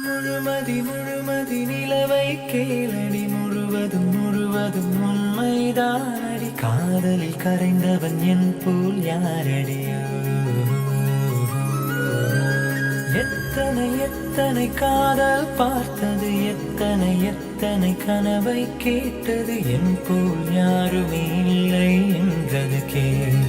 முழுமதி முழுமதி நிலவை கேளடி, முழுவதும் முழுவதும் உண்மைதானடி. காதலில் கரைந்தவன் என் போல் யாரடியோ. எத்தனை எத்தனை காதல் பார்த்தது, எத்தனை எத்தனை கனவை கேட்டது, என் போல் யாருமே இல்லை என்றது கேளோ.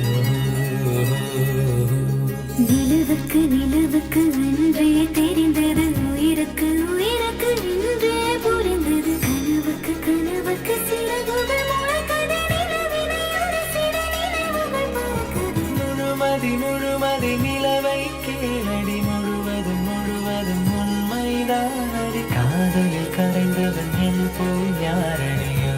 நிலவுக்கு நிலவுக்கு அன்றே தெரிந்தது, உயிருக்கு உயிருக்கு இன்றே புரிந்தது. கனவுக்கு கனவுக்கு சிறகுகள் முளைத்தது, நிலவினை உரசிட நினைவுகள் பறக்குது. முழுமதி முழுமதி நிலவை கேளடி, முழுவதும் முழுவதும் உண்மைதானடி. காதலில் கரைந்தவன் என் போல் யாரடியோ.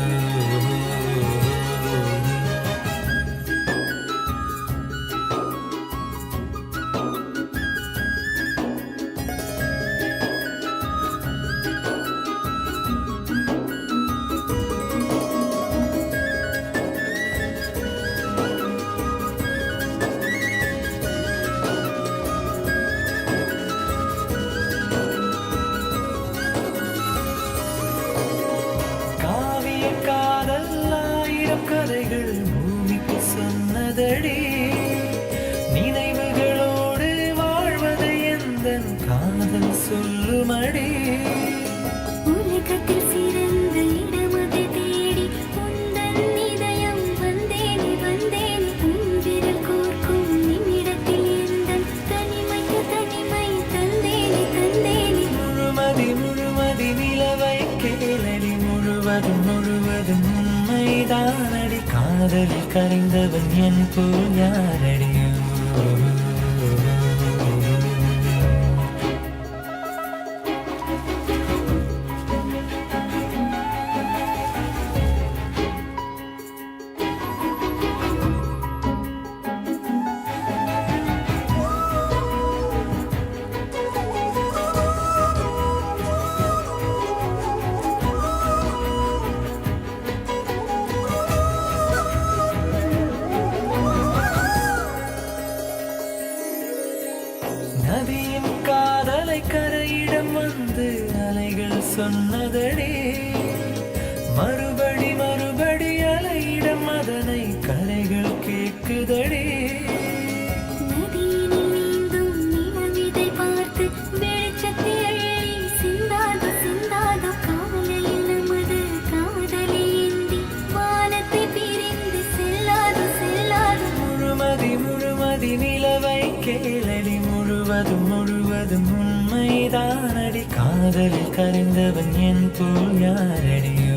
கதைகள் பூமிக்கு சொன்னதடி, நினைவுகளோடு வாழ்வது எந்தன் காதல் சொல்லுமடி. உலகத்தில் சிறந்த இடமதை தேடி உந்தன் இதயம் வந்தேனே வந்தேனே. உன் விரல் கோர்க்கும் நிமிடத்தில் இருந்தன் தனிமைக்கு தனிமை தந்தேனே தந்தேனே. முழுமதி முழுமதி நிலவை கேளடி, முழுவதும் முழுவதும் உண்மைதானடி. காதலில் கரைந்தவன் என் போல் யாரடியோ. நதியின் காதலை கரையிடம் வந்து அலைகள் சொன்னதடி, மறுபடி மறுபடி அலையிடம் அதனை கரைகள் கேட்குதடி. நதியினில் நீந்தும் நிலவிதை பார்த்து வெளிச்சத்தை அள்ளி சிந்தாதோ சிந்தாதோ. காலையில் நமது காதலி ஏந்தி வானத்தை பிரிந்து செல்லாதோ செல்லாதோ. முழுமதி முழுமதி நிலவை கேளடி, முழுவதும் முழுவதும் உண்மைதானடி. காதலில் கரைந்தவன் என் போல் யாரடியோ.